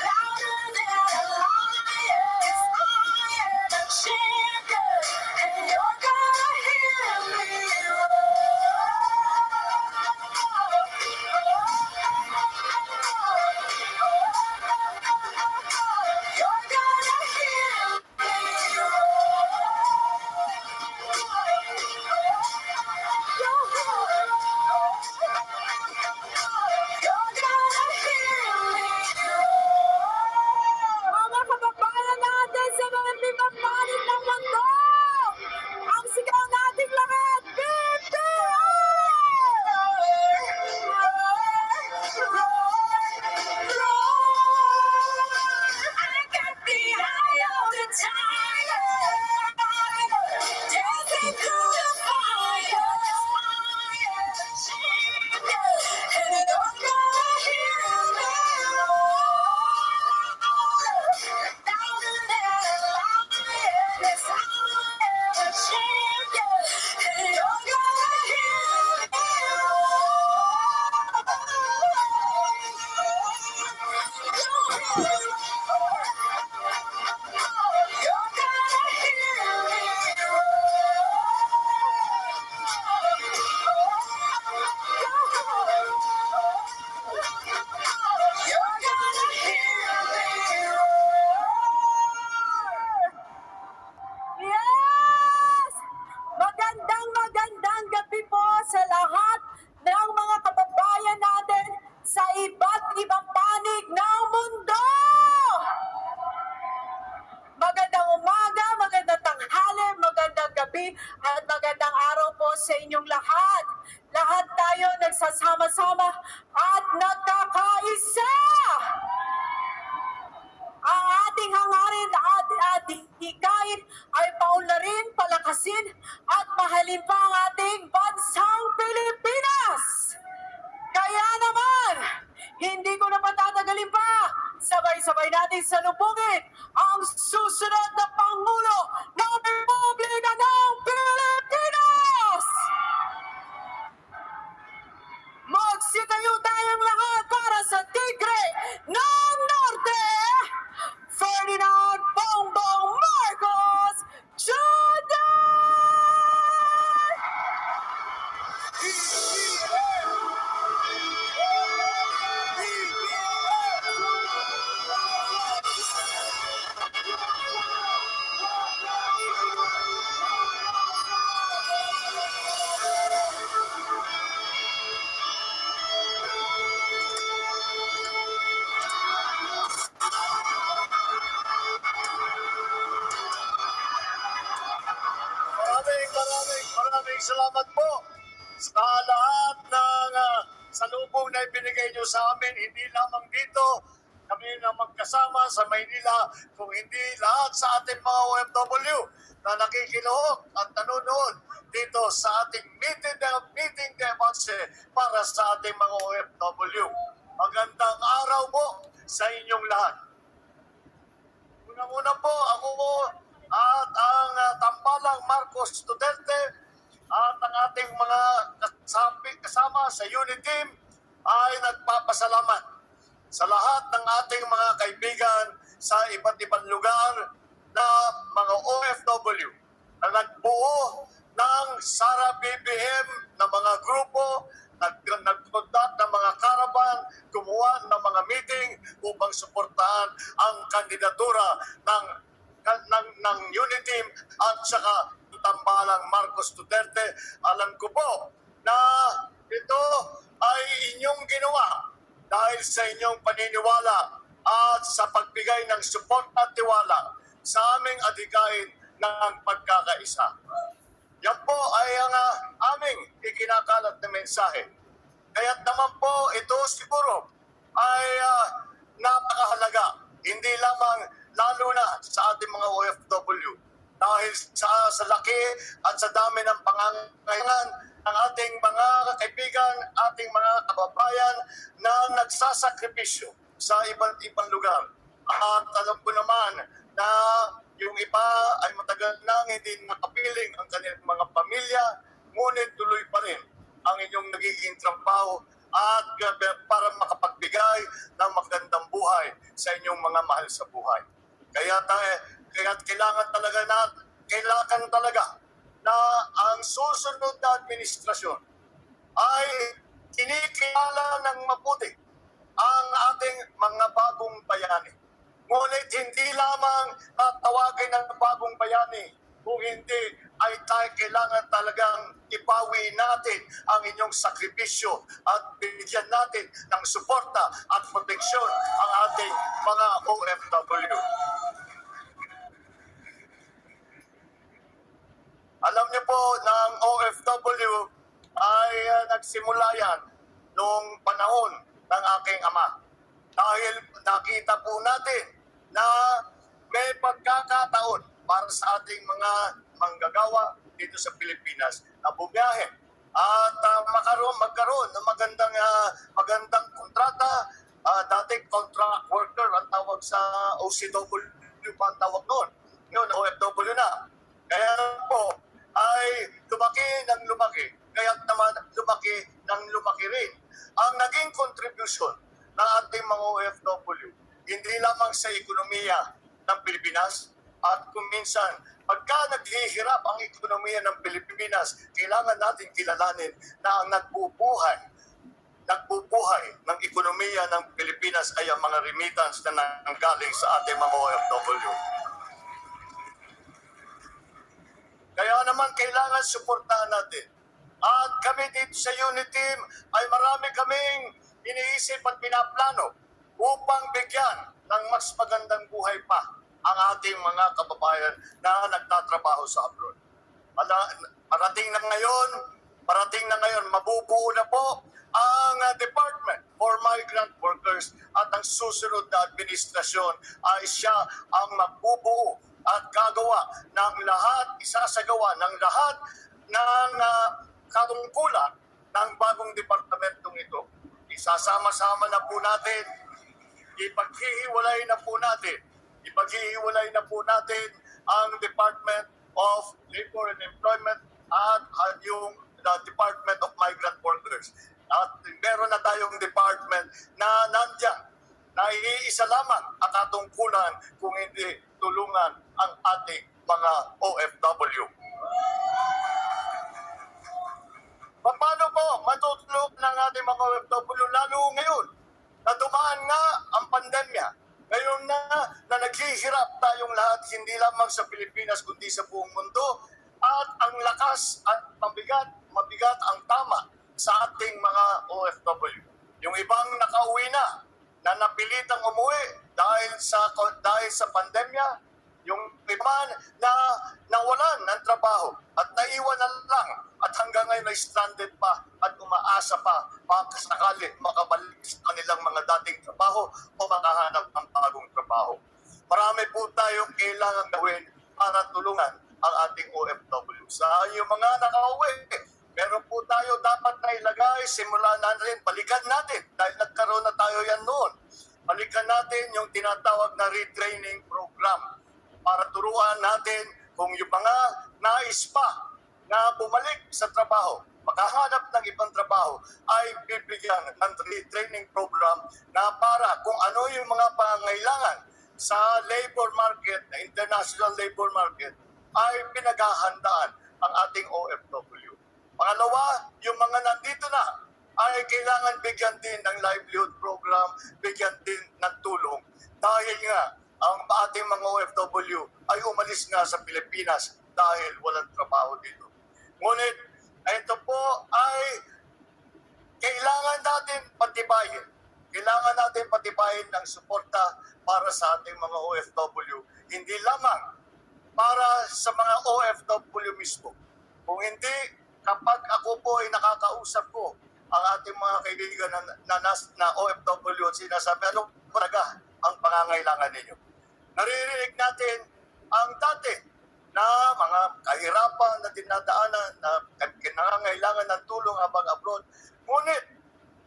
louder than a lion. 'Cause I am a champion, and you're gonna hear me Mga kababayan natin sa mga ibang panig ng mundo! Ang sigaw nating lahat, I got the eye of the tiger, dancing through the fire. I am a champion, and you're gonna hear me louder than a lion. Yes, I am a champion, and you're gonna hear me You're gonna hear me You're gonna hear me Yes! Magandang gabi po sa lahat ng mga kababayan natin sa iba't ibang panig ng mundo! Magandang umaga, magandang tanghali, magandang gabi, at magandang araw po sa inyong lahat. Lahat tayo nagsasama-sama at nagkakaisa! Ang ating hangarin at hikain ay paunlarin, palakasin at mahalin pa ang ating bansang Pilipinas. Kaya naman, hindi ko na patatagalin pa. Sabay-sabay natin salubungin ang susunod na Pangulo ng Republika ng Pilipinas! Magsitayo tayong lahat para sa Tigre ng Norte, Ferdinand Bongbong Marcos Jr. Maraming salamat po sa lahat ng salubong na ibinigay nyo sa amin, hindi lamang dito kami na magkasama sa Maynila, kung hindi lahat sa ating mga OFW na nakikilohok at nanonood dito sa ating meeting demonse para sa ating mga OFW. Magandang araw po sa inyong lahat. Una-una po, ako at ang tambalang Marcos Duterte at ang ating mga kasama sa unit team ay nagpapasalamat sa lahat ng ating mga kaibigan sa iba't ibang lugar na mga OFW na nagbuo ng Sara BBM na mga grupo, nagpunta ng mga caravan, gumawa ng mga meeting upang suportahan ang kandidatura ng unit team at saka tambalang Marcos Duterte. Alam ko po na ito ay inyong ginawa dahil sa inyong paniniwala at sa pagbigay ng support at tiwala sa aming adhikain ng pagkakaisa. Yan po ay ang aming ikinakalat na mensahe. Kaya't naman po ito siguro ay napakahalaga, hindi lamang lalo na sa ating mga OFW. Dahil sa laki at sa dami ng pangangailangan ng ating mga kaibigan, ating mga kababayan na nagsasakripisyo sa iba't ibang lugar. At alam ko naman na yung iba ay matagal nang hindi nakapiling ang kanilang mga pamilya, ngunit tuloy pa rin ang inyong nagiging trabaho at para makapagbigay ng magandang buhay sa inyong mga mahal sa buhay. Kaya kailangan talaga na ang susunod na administrasyon ay kinikilala ng mabuti ang ating mga bagong bayani. Ngunit hindi lamang tawagin ng bagong bayani, kung hindi ay kailangan talagang ipawi natin ang inyong sakripisyo at bigyan natin ng suporta at proteksyon ang ating mga OFW. Alam niyo po ng OFW ay nagsimula yan noong panahon ng aking ama. Dahil nakita po natin na may pagkakataon para sa ating mga manggagawa dito sa Pilipinas na bumiyahe at magkaroon ng magandang kontrata. Dati contract worker ang tawag sa OCW pa ang tawag noon. Ngayon OFW na. Kaya po ay lumaki ng lumaki. Kaya naman lumaki rin ang naging contribution ng ating mga OFW, hindi lamang sa ekonomiya ng Pilipinas, at kung minsan, pagka naghihirap ang ekonomiya ng Pilipinas, kailangan natin kilalanin na ang nagbubuhay ng ekonomiya ng Pilipinas ay ang mga remittance na nanggaling sa ating mga OFW. Kaya naman kailangan suportahan natin. At kami dito sa Uniteam ay marami kaming iniisip at pinaplano upang bigyan ng mas magandang buhay pa ang ating mga kababayan na nagtatrabaho sa abroad. Parating na ngayon, mabubuo na po ang Department for Migrant Workers at ang susunod na administrasyon ay siya ang magbubuo at isasagawa ng lahat ng katungkulan ng bagong departamentong ito. Isasama-sama na po natin, ipaghihiwalay na po natin ang Department of Labor and Employment at yung Department of Migrant Workers. At meron na tayong department na nandyan, na iisa lamang ang katungkulan kung hindi tulungan ang ating mga OFW. Paano po matutulog ng ating mga OFW lalo ngayon na dumaan nga ang pandemya? Ngayon na naghihirap tayong lahat, hindi lamang sa Pilipinas kundi sa buong mundo, at ang lakas at mabigat ang tama sa ating mga OFW. Yung ibang nakauwi na napilitang umuwi dahil sa pandemya, yung iba na nawalan ng trabaho at naiwan na lang at hanggang ngayon ay stranded pa at umaasa pa sakali makabalik sa kanilang mga dating trabaho o makahanap ng bagong trabaho. Marami po tayong kailangan gawin para tulungan ang ating OFW. Sa yung mga nakauwi, meron po tayo dapat na ilagay, simulan natin, balikan natin, dahil nagkaroon na tayo yan noon. Balikan natin yung tinatawag na retraining program para turuan natin kung yung mga nais pa na bumalik sa trabaho, makahanap ng ibang trabaho, ay bibigyan ng retraining program na para kung ano yung mga pangangailangan sa labor market, na international labor market, ay pinaghahandaan ang ating OFW. Pangalawa, yung mga nandito na ay kailangan bigyan din ng livelihood program, bigyan din ng tulong. Dahil nga, ang ating mga OFW ay umalis nga sa Pilipinas dahil walang trabaho dito. Ngunit, ito po ay kailangan natin patibayin. Kailangan natin patibayin ng suporta para sa ating mga OFW. Hindi lamang para sa mga OFW mismo. Kung hindi, kapag ako po ay nakakausap ko ang ating mga kaibigan na OFW at sinasabi, ano talaga ang pangangailangan ninyo? Naririnig natin ang dati na mga kahirapan na dinadaanan na kinangangailangan ng tulong habang abroad. Ngunit,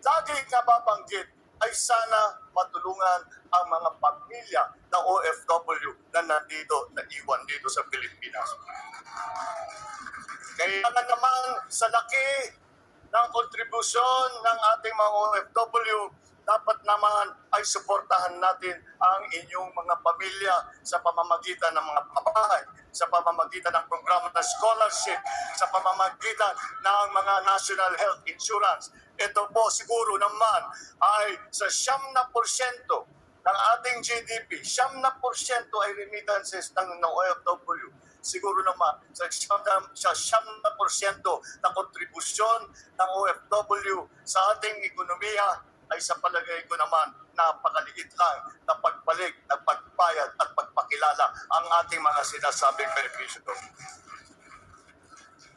lagi nababanggit ay sana matulungan ang mga pamilya ng OFW na nandito, na iwan dito sa Pilipinas. Kailangan naman sa laki ng kontribusyon ng ating mga OFW, dapat naman ay suportahan natin ang inyong mga pamilya sa pamamagitan ng mga pabahay, sa pamamagitan ng programa ng scholarship, sa pamamagitan ng mga national health insurance. Ito po siguro naman ay sa 9% ng ating GDP, 9% ay remittances ng OFW. Siguro naman sa 9% na kontribusyon ng OFW sa ating ekonomiya ay sa palagay ko naman napakaliit lang na pagbalik, na pagbayad at pagpakilala ang ating mga sinasabing benepisyo.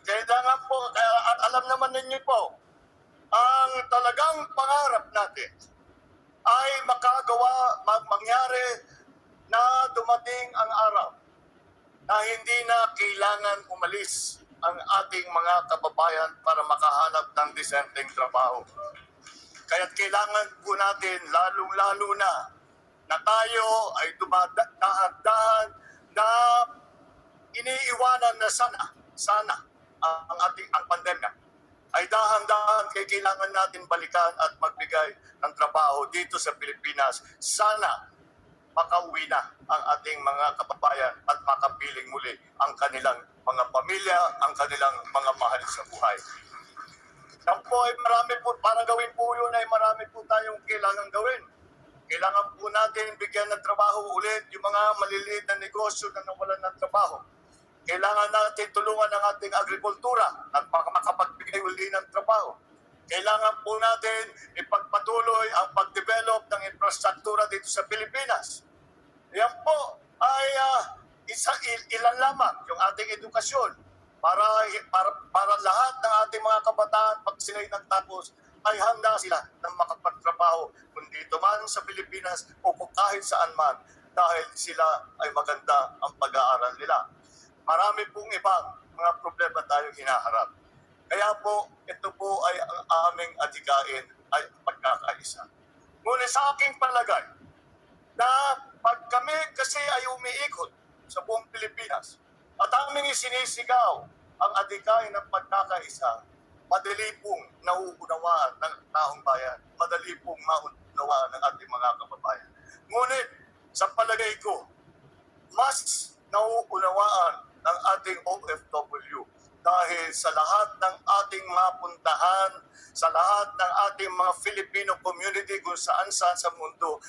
Kailangan po, at alam naman ninyo po, ang talagang pangarap natin ay mangyari na dumating ang araw na hindi na kailangan umalis ang ating mga kababayan para makahanap ng disenteng trabaho. Kaya't kailangan po natin lalong-lalo na tayo ay dahan-dahan na iniiwanan na sana ang pandemya ay dahan-dahan kailangan natin balikan at magbigay ng trabaho dito sa Pilipinas. Sana makauwi na ang ating mga kababayan at makapiling muli ang kanilang mga pamilya, ang kanilang mga mahal sa buhay. Yan po ay marami po, para gawin po yun ay marami po tayong kailangan gawin. Kailangan po natin bigyan ng trabaho ulit yung mga maliliit na negosyo na nawalan ng trabaho. Kailangan natin tulungan ang ating agrikultura at makapagbigay uli ng trabaho. Kailangan po natin ipagpatuloy ang pag-develop ng infrastruktura dito sa Pilipinas. Yan po ay ilan lamang yung ating edukasyon para lahat ng ating mga kabataan pag sila'y nagtapos ay handa sila na makapagtrabaho kung dito man sa Pilipinas o kung kahit saan man dahil sila ay maganda ang pag-aaral nila. Marami pong ibang mga problema tayong hinaharap. Kaya po, ito po ay ang aming adhikain ay pagkakaisa. Ngunit sa aking palagay, na pag kami kasi ay umiikot sa buong Pilipinas at aming isinisigaw ang adhikain ng pagkakaisa, madali pong nauunawaan ng taong bayan, madali pong maunawaan ng ating mga kababayan. Ngunit, sa palagay ko, mas nauunawaan ng ating OFW dahil sa lahat ng ating mapuntahan, sa lahat ng ating mga Filipino community kung saan-saan sa mundo,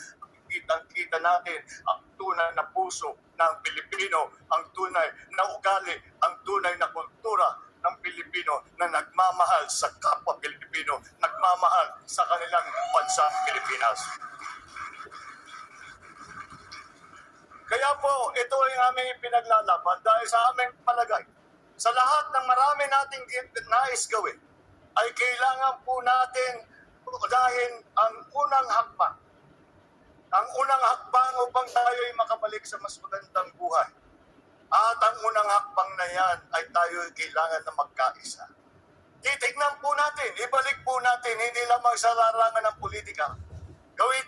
kitang-kita natin ang tunay na puso ng Pilipino, ang tunay na ugali, ang tunay na kultura ng Pilipino na nagmamahal sa kapwa Pilipino, nagmamahal sa kanilang bansang Pilipinas. Kaya po, ito ay aming ipinaglalaban dahil sa aming palagay. Sa lahat ng marami nating nais gawin, ay kailangan po natin unahin ang unang hakbang. Ang unang hakbang upang tayo ay makabalik sa mas magandang buhay. At ang unang hakbang na yan ay tayo ay kailangan na magkaisa. Titignan po natin, ibalik po natin, hindi lamang sa larangan ng politika.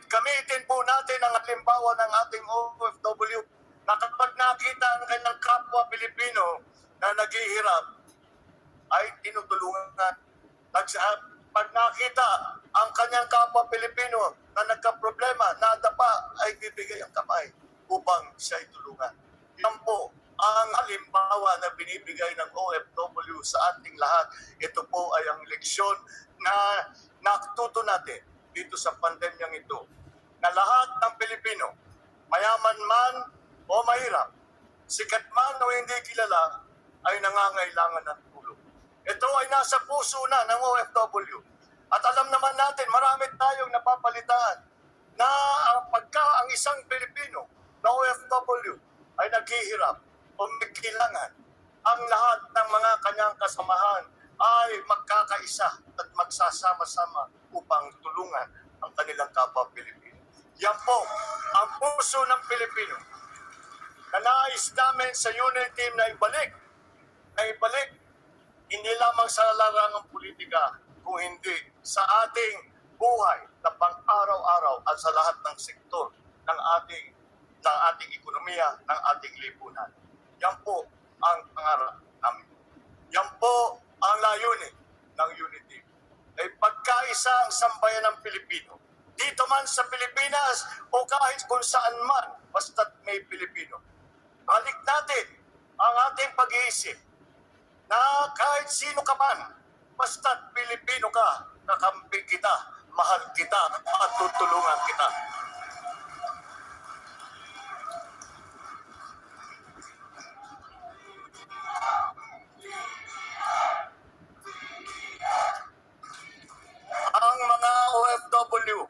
Gamitin po natin ang halimbawa ng ating OFW na kapag nakita ang kanyang kapwa Pilipino na naghihirap, ay tinutulungan. Pag nakita ang kanyang kapwa Pilipino na nagka-problema, nadapa, ay bibigay ang kamay upang siya itulungan. Yan po ang halimbawa na binibigay ng OFW sa ating lahat. Ito po ay ang leksyon na natuto natin dito sa pandemyang ito, na lahat ng Pilipino, mayaman man o mahirap, sikat man o hindi kilala, ay nangangailangan ng tulong. Ito ay nasa puso na ng OFW. At alam naman natin, marami tayong napapalitan na pagka ang isang Pilipino na OFW ay naghihirap, o may kailangan, ang lahat ng mga kanyang kasamahan ay magkakaisa at magsasama-sama upang tulungan ang kanilang kapwa Pilipino. Yan po ang puso ng Pilipino na nais namin sa unity team na ibalik hindi lamang sa larangang politika, kung hindi sa ating buhay na pang-araw-araw at sa lahat ng sektor ng ating ekonomiya, ng ating lipunan. Yan po ang pangarap namin. Yan po ang layunin ng unity. Ay pagkaisa ang sambayan ng Pilipino. Dito man sa Pilipinas o kahit kung saan man, basta't may Pilipino. Balik natin ang ating pag-iisip na kahit sino ka man, basta't Pilipino ka, kakampi kita, mahal kita, at tutulungan kita. Ang mga OFW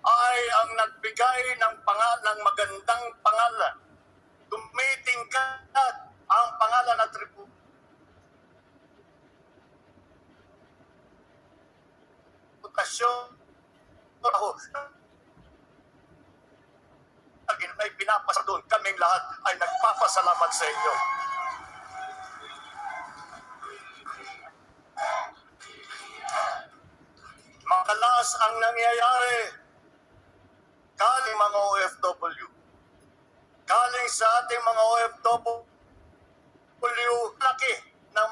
ay ang nagbigay ng magandang pangalan. Tumitingkad ang pangalan at reputasyon ay pinapasa doon. Kaming lahat ay nagpapasalamat sa inyo. Makalas ang nangyayari galing mga OFW. Galing sa ating mga OFW, laki ng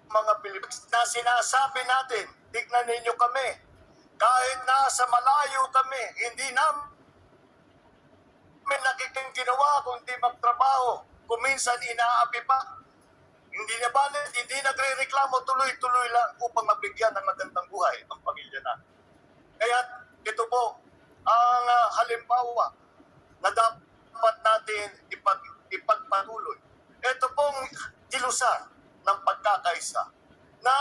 mga Pilipinas na sinasabi natin, tignan ninyo kami. Kahit nasa malayo kami, hindi namin nakikita ginawa kundi magtrabaho. Kung minsan inaapi pa. Hindi na balit, hindi nagre-reklamo, tuloy-tuloy lang upang mabigyan ng magandang buhay ang pamilya natin. Kaya ito po ang halimbawa na dapat natin ipagpatuloy. Ito pong kilusan ng pagkakaisa na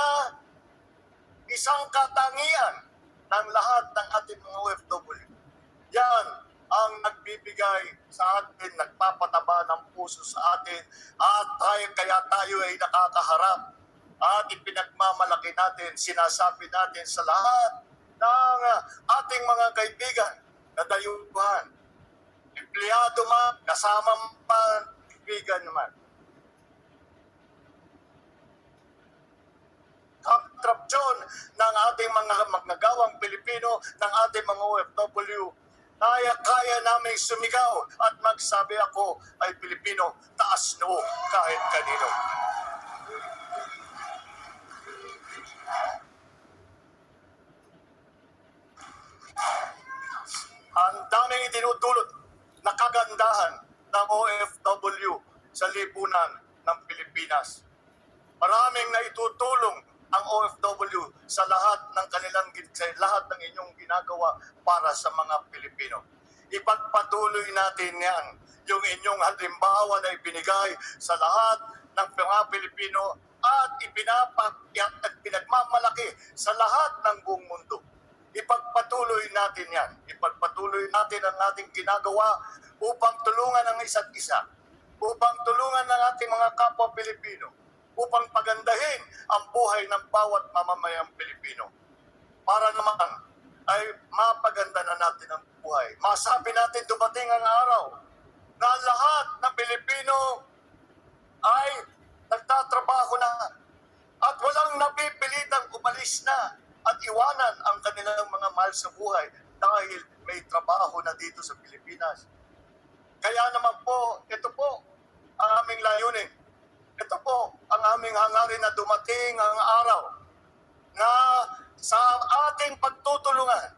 isang katangian ng lahat ng ating mga OFW. Yan ang nagbibigay sa atin, nagpapataba ng puso sa atin at kaya tayo ay nakakaharap at ipinagmamalaki natin, sinasabi natin sa lahat ng ating mga kaibigan na dayuhan. Empleyado man, kasama man, kaibigan naman. Kontrapsyon ng ating mga magnagawang Pilipino, ng ating mga OFW, kaya namin sumigaw at magsabi ako ay Pilipino, taas noo kahit kanino. Ang daming itinutulot na kagandahan ng OFW sa lipunan ng Pilipinas. Maraming naitutulong ang OFW sa lahat ng inyong ginagawa para sa mga Pilipino. Ipagpatuloy natin yan, yung inyong halimbawa na ibinigay sa lahat ng mga Pilipino at pinagmamalaki sa lahat ng buong mundo. Ipagpatuloy natin yan. Ipagpatuloy natin ang ating ginagawa upang tulungan ang isa't isa, upang tulungan ang ating mga kapwa Pilipino, upang pagandahin ang buhay ng bawat mamamayang Pilipino. Para naman ay mapaganda na natin ang buhay. Masabi natin dumating ang araw na lahat ng Pilipino ay nagtatrabaho na at walang napipilitang umalis na at iwanan ang kanilang mga mahal sa buhay dahil may trabaho na dito sa Pilipinas. Kaya naman po, ito po ang aming layunin. Ito po ang aming hangarin na dumating ang araw na sa ating pagtutulungan,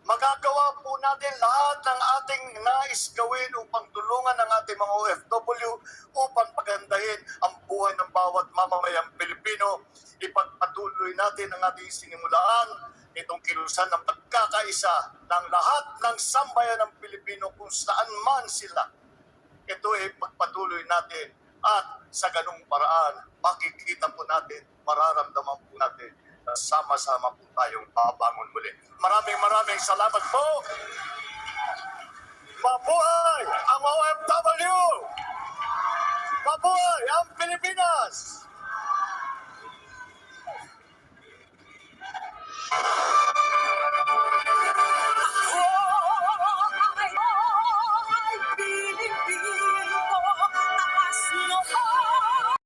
magagawa po natin lahat ng ating nais gawin upang tulungan ang ating mga OFW upang pagandahin ang buhay ng bawat mamamayang Pilipino. Ipagpatuloy natin ang ating sinimulaan, itong kilusan ng pagkakaisa ng lahat ng sambayan ng Pilipino kung saan man sila. Ito ay pagpatuloy natin at sa ganung paraan, makikita po natin, mararamdaman po natin na sama-sama po tayong babangon muli. Maraming salamat po! Mabuhay ang OFW! Mabuhay ang Pilipinas!